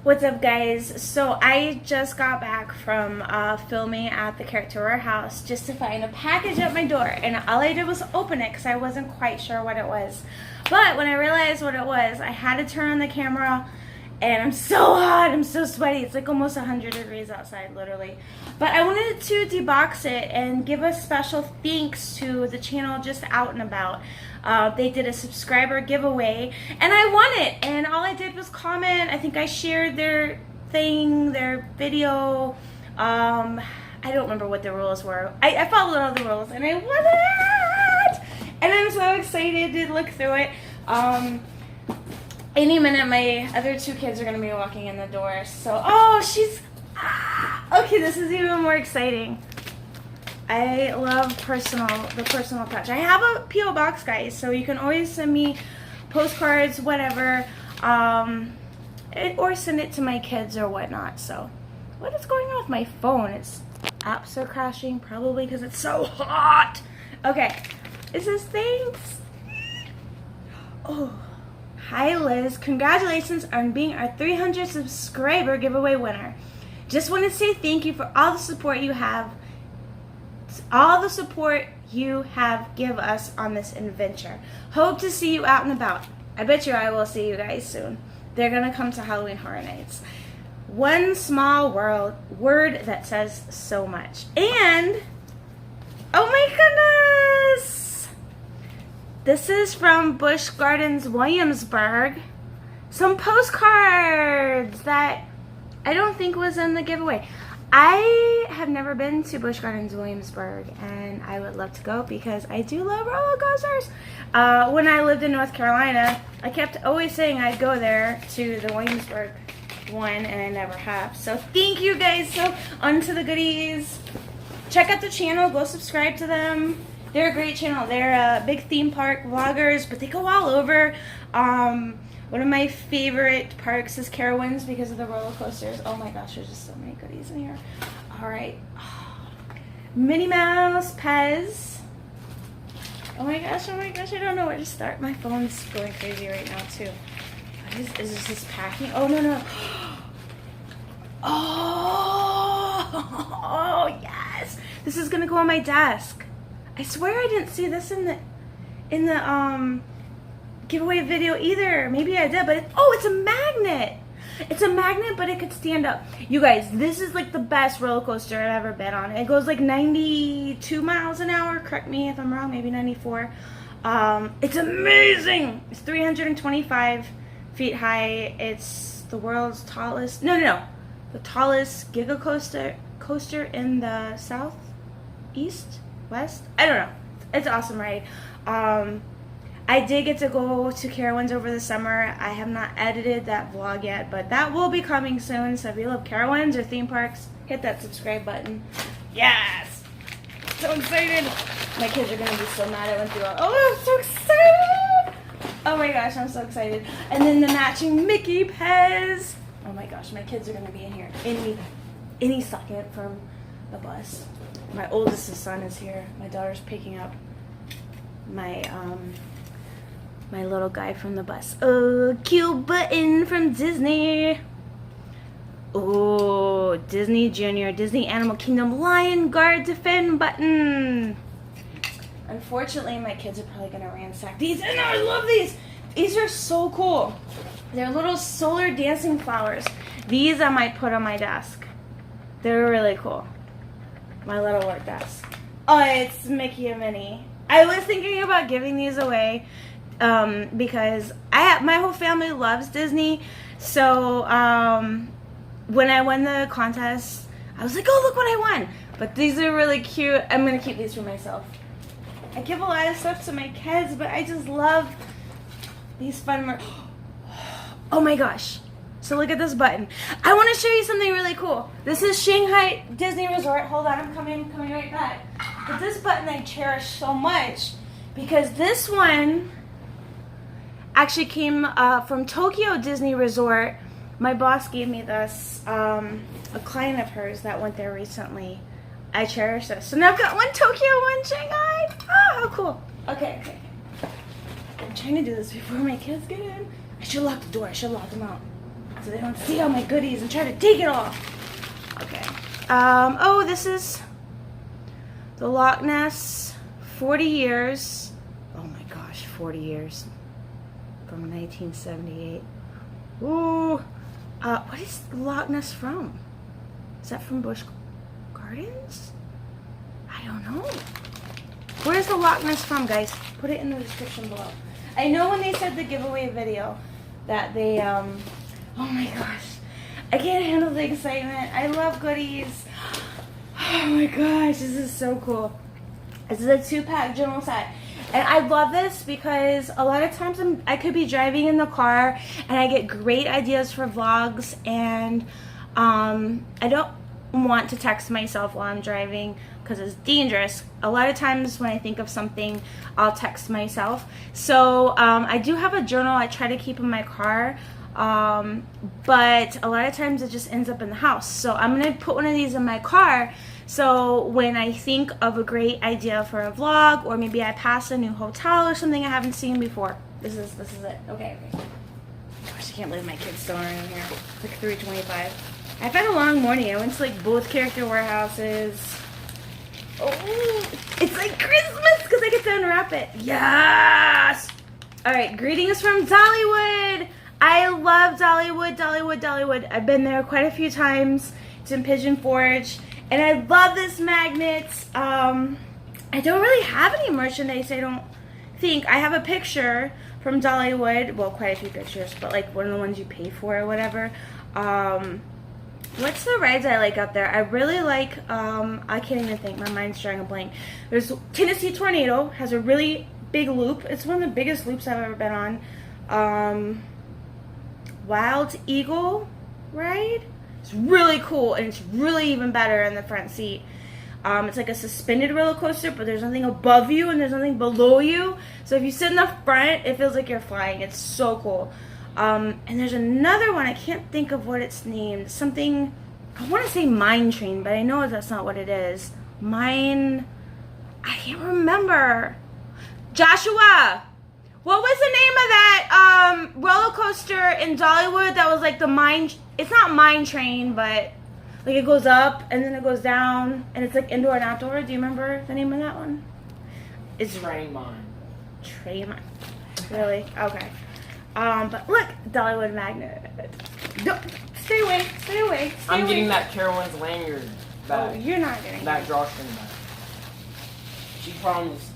What's up, guys? So I just got back from filming at the character warehouse just to find a package at my door, and all I did was open it because I wasn't quite sure what it was. But when I realized what it was, I had to turn on the camera, and I'm so hot, I'm so sweaty. It's like almost 100 degrees outside, literally. But I wanted to debox it and give a special thanks to the channel Just Out and About. They did a subscriber giveaway, and I won it. And all I did was comment. I think I shared their thing, their video. I don't remember what the rules were. I followed all the rules, and I won it! And I'm so excited to look through it. Any minute, my other two kids are going to be walking in the door. So, oh, she's... okay, this is even more exciting. I love the personal touch. I have a P.O. box, guys, so you can always send me postcards, whatever, or send it to my kids or whatnot. So, what is going on with my phone? Its apps are crashing, probably because it's so hot. Okay, it says thanks. Oh. Hi Liz, congratulations on being our 300 subscriber giveaway winner. Just want to say thank you for all the support you have, give us on this adventure. Hope to see you out and about. I bet you I will see you guys soon. They're gonna come to Halloween Horror Nights. One small word that says so much. And oh my goodness! This is from Busch Gardens, Williamsburg. Some postcards that I don't think was in the giveaway. I have never been to Busch Gardens, Williamsburg, and I would love to go because I do love roller coasters. When I lived in North Carolina, I kept always saying I'd go there to the Williamsburg one, and I never have. So thank you guys. So on to the goodies. Check out the channel. Go subscribe to them. They're a great channel. They're big theme park vloggers, but they go all over. One of my favorite parks is Carowinds because of the roller coasters. Oh my gosh, there's just so many goodies in here. All right. Minnie Mouse, Pez. Oh my gosh, I don't know where to start. My phone's going crazy right now, too. What is this packing? Oh, no. Oh, yes. This is going to go on my desk. I swear I didn't see this in the giveaway video either. Maybe I did, but it's a magnet. It's a magnet, but it could stand up. You guys, this is like the best roller coaster I've ever been on. It goes like 92 miles an hour. Correct me if I'm wrong, maybe 94. It's amazing. It's 325 feet high. It's the world's tallest, the tallest giga coaster in the southeast. West? I don't know. It's an awesome ride. I did get to go to Carowinds over the summer. I have not edited that vlog yet, but that will be coming soon. So if you love Carowinds or theme parks, hit that subscribe button. Yes! So excited. My kids are going to be so mad I went through all. Oh, I'm so excited! Oh my gosh, I'm so excited. And then the matching Mickey Pez. Oh my gosh, my kids are going to be in here any second from the bus. My oldest son is here. My daughter's picking up my my little guy from the bus. Oh, cute button from Disney. Oh, Disney Junior, Disney Animal Kingdom Lion Guard Defend button. Unfortunately, my kids are probably gonna ransack these, and I love these. These are so cool. They're little solar dancing flowers. These I might put on my desk. They're really cool. My little work desk. Oh, it's Mickey and Minnie. I was thinking about giving these away because my whole family loves Disney. So when I won the contest, I was like, oh, look what I won. But these are really cute. I'm going to keep these for myself. I give a lot of stuff to my kids, but I just love these fun... Oh my gosh. So look at this button. I want to show you something really cool. This is Shanghai Disney Resort. Hold on, I'm coming right back. But this button I cherish so much because this one actually came from Tokyo Disney Resort. My boss gave me this, a client of hers that went there recently. I cherish this. So now I've got one Tokyo, one Shanghai. Oh, how cool. Okay. I'm trying to do this before my kids get in. I should lock the door. I should lock them out. so they don't see all my goodies and try to take it off. Okay. Oh, this is the Loch Ness 40 years. Oh my gosh, 40 years. From 1978. Ooh. What is Loch Ness from? Is that from Busch Gardens? I don't know. Where's the Loch Ness from, guys? Put it in the description below. I know when they said the giveaway video that they, oh my gosh. I can't handle the excitement. I love goodies. Oh my gosh, this is so cool. This is a 2-pack journal set. And I love this because a lot of times I could be driving in the car and I get great ideas for vlogs, and I don't want to text myself while I'm driving because it's dangerous. A lot of times when I think of something, I'll text myself. So I do have a journal I try to keep in my car, but a lot of times it just ends up in the house. So I'm going to put one of these in my car. So when I think of a great idea for a vlog, or maybe I pass a new hotel or something I haven't seen before, this is it. Okay. Gosh, I can't believe my kids still aren't in here. It's like 3:25. I've had a long morning. I went to like both character warehouses. Oh, it's like Christmas because I get to unwrap it. Yes! All right, greetings from Dollywood. I love Dollywood, Dollywood, Dollywood. I've been there quite a few times. It's in Pigeon Forge. And I love this magnet. I don't really have any merchandise, I don't think. I have a picture from Dollywood. Well, quite a few pictures, but like one of the ones you pay for or whatever. What's the rides I like out there? I really like, I can't even think. My mind's drawing a blank. There's Tennessee Tornado. Has a really big loop. It's one of the biggest loops I've ever been on. Wild Eagle ride. It's really cool, and it's really even better in the front seat. It's like a suspended roller coaster, but there's nothing above you and there's nothing below you. So if you sit in the front, it feels like you're flying. It's so cool. And there's another one. I can't think of what it's named. Something, I want to say Mine Train, but I know that's not what it is. I can't remember. Joshua, what was the name of that roller coaster in Dollywood that was like the Mine? It's not Mine Train, but like it goes up and then it goes down, and it's like indoor and outdoor. Do you remember the name of that one? It's Clermont. Clermont. Really? Okay. But look, Dollywood magnet. Stay away. Stay away. Stay I'm away. getting that Carolyn's lanyard back. Oh, you're not getting that it. drawstring back. She promised.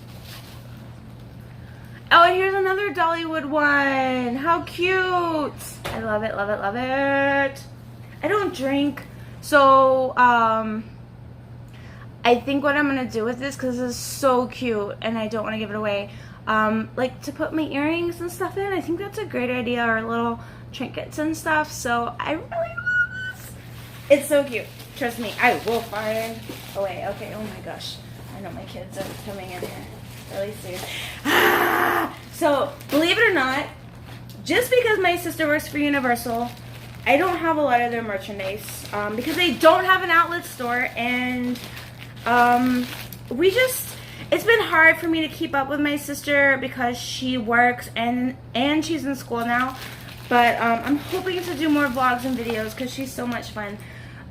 Oh, and here's another Dollywood one. How cute. I love it, love it, love it. I don't drink, so I think what I'm going to do with this, because this is so cute and I don't want to give it away, like to put my earrings and stuff in. I think that's a great idea, or little trinkets and stuff. So I really love this. It's so cute. Trust me, I will find a way. Okay, oh my gosh. I know my kids are coming in here really soon. So, believe it or not, just because my sister works for Universal, I don't have a lot of their merchandise because they don't have an outlet store, and it's been hard for me to keep up with my sister because she works and she's in school now. But I'm hoping to do more vlogs and videos because she's so much fun.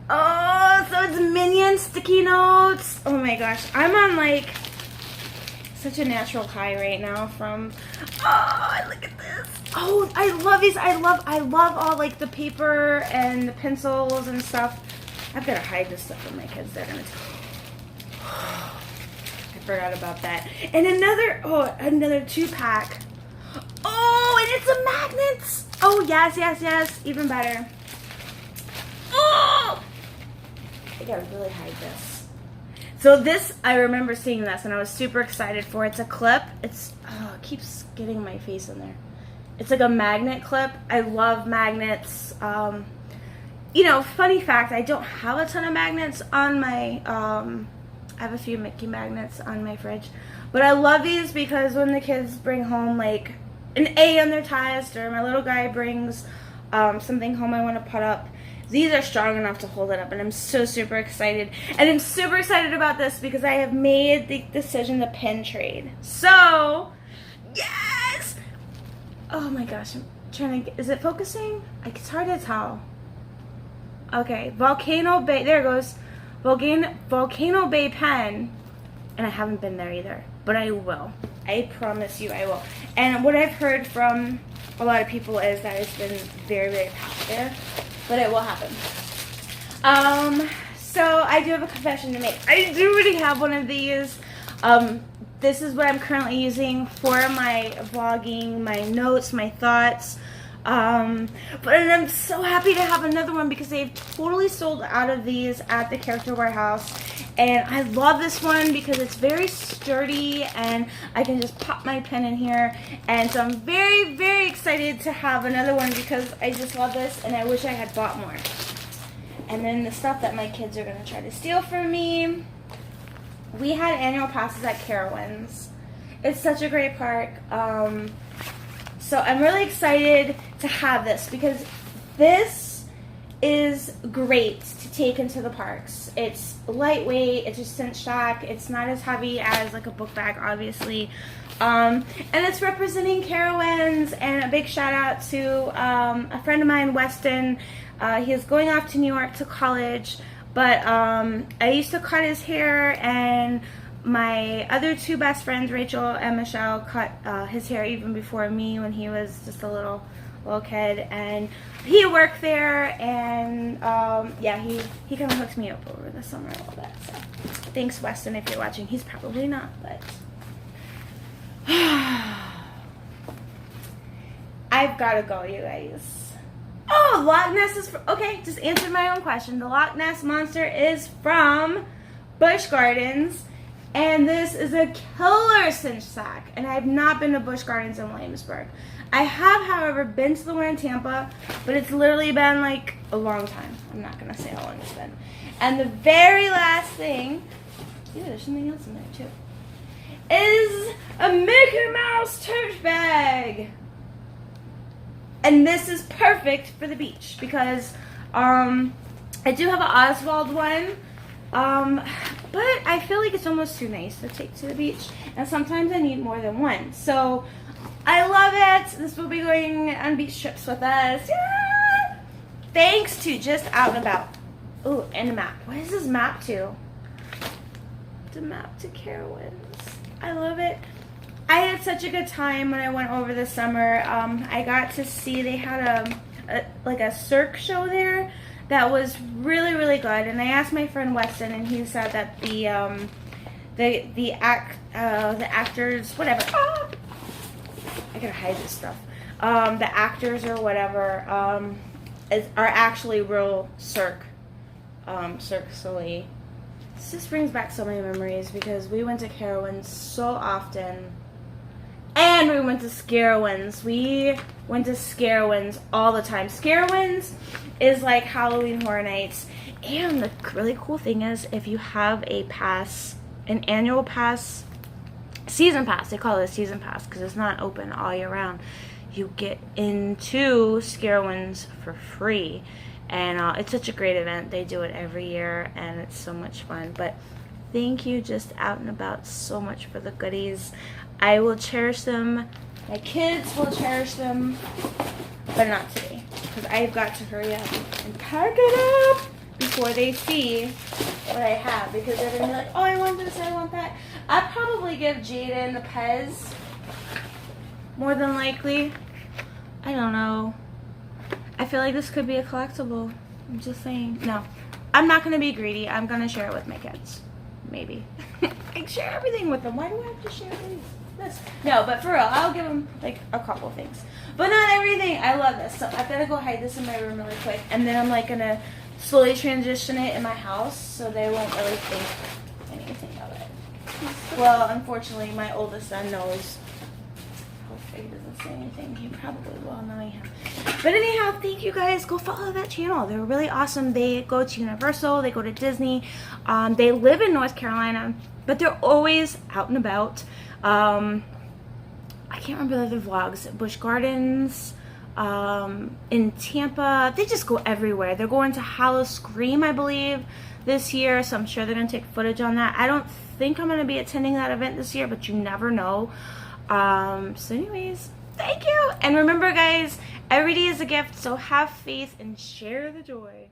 Oh, so it's Minion sticky notes. Oh my gosh, I'm on like such a natural high right now from, oh, look at this. Oh, I love these. I love all like the paper and the pencils and stuff. I've got to hide this stuff from my kids. They're gonna I forgot about that. And another 2-pack. Oh, and it's a magnets. Oh, yes, even better. Oh, I gotta really hide this. So this, I remember seeing this and I was super excited for it. It's a clip. It keeps getting my face in there. It's like a magnet clip. I love magnets. You know, funny fact, I don't have a ton of magnets on my, I have a few Mickey magnets on my fridge. But I love these because when the kids bring home like an A on their test, or my little guy brings something home I want to put up, these are strong enough to hold it up, and I'm so super excited. And I'm super excited about this because I have made the decision to pin trade. So, yes! Oh my gosh, trying to get, is it focusing? Like, it's hard to tell. Okay, Volcano Bay, there it goes. Volcano Bay Pen. And I haven't been there either, but I will. I promise you I will. And what I've heard from a lot of people is that it's been very, very popular, but it will happen. So I do have a confession to make. I do already have one of these. This is what I'm currently using for my vlogging, my notes, my thoughts. But I'm so happy to have another one because they've totally sold out of these at the Character Warehouse. And I love this one because it's very sturdy and I can just pop my pen in here. And so I'm very, very excited to have another one because I just love this and I wish I had bought more. And then the stuff that my kids are going to try to steal from me. We had annual passes at Carowinds. It's such a great park. So I'm really excited to have this because this is great to take into the parks. It's lightweight, it's a cinch sack, it's not as heavy as like a book bag obviously. And it's representing Carowinds, and a big shout out to a friend of mine, Weston. He is going off to New York to college, but I used to cut his hair, and my other two best friends, Rachel and Michelle, cut his hair even before me when he was just a little kid, and he worked there, and yeah, he kind of hooked me up over the summer a little bit. So thanks, Weston, if you're watching. He's probably not, but I've got to go, you guys. Oh, Loch Ness is okay. Just answered my own question. The Loch Ness Monster is from Busch Gardens. And this is a killer cinch sack. And I have not been to Busch Gardens in Williamsburg. I have, however, been to the one in Tampa, but it's literally been like a long time. I'm not going to say how long it's been. And the very last thing, ew, there's something else in there too, is a Mickey Mouse tote bag. And this is perfect for the beach because I do have an Oswald one. But I feel like it's almost too nice to take to the beach, and sometimes I need more than one. So I love it. This will be going on beach trips with us. Yeah! Thanks to Just Out and About. Ooh, and a map. What is this map to? The map to Carowinds. I love it. I had such a good time when I went over this summer. I got to see, they had a Cirque show there that was really, really good. And I asked my friend Weston, and he said that the actors, whatever. Ah! I gotta hide this stuff. The actors or whatever are actually real Cirque Soleil. This just brings back so many memories because we went to Carowinds so often. And we went to Scarowinds. We went to Scarowinds all the time. Scarowinds is like Halloween Horror Nights. And the really cool thing is, if you have a pass, an annual pass, season pass, they call it a season pass because it's not open all year round, you get into Scarowinds for free. And it's such a great event. They do it every year, and it's so much fun. But thank you, Just Out and About, so much for the goodies. I will cherish them. My kids will cherish them, but not today, because I've got to hurry up and pack it up before they see what I have, because they're going to be like, oh, I want this, I want that. I'd probably give Jaden the Pez, more than likely. I don't know. I feel like this could be a collectible. I'm just saying. No, I'm not going to be greedy. I'm going to share it with my kids. Maybe. I share everything with them. Why do I have to share this? No, but for real, I'll give them like a couple things. But not everything. I love this. So I've got to go hide this in my room really quick. And then I'm like going to slowly transition it in my house so they won't really think anything of it. Well, unfortunately, my oldest son knows. Hopefully he doesn't say anything. He probably will, knowing him. But anyhow, thank you guys. Go follow that channel. They're really awesome. They go to Universal. They go to Disney. They live in North Carolina, but they're always out and about. I can't remember the other vlogs. Busch Gardens, in Tampa. They just go everywhere. They're going to Hallow Scream, I believe, this year, so I'm sure they're going to take footage on that. I don't think I'm going to be attending that event this year, but you never know. So anyways, thank you. And remember, guys, Every day is a gift, so have faith and share the joy.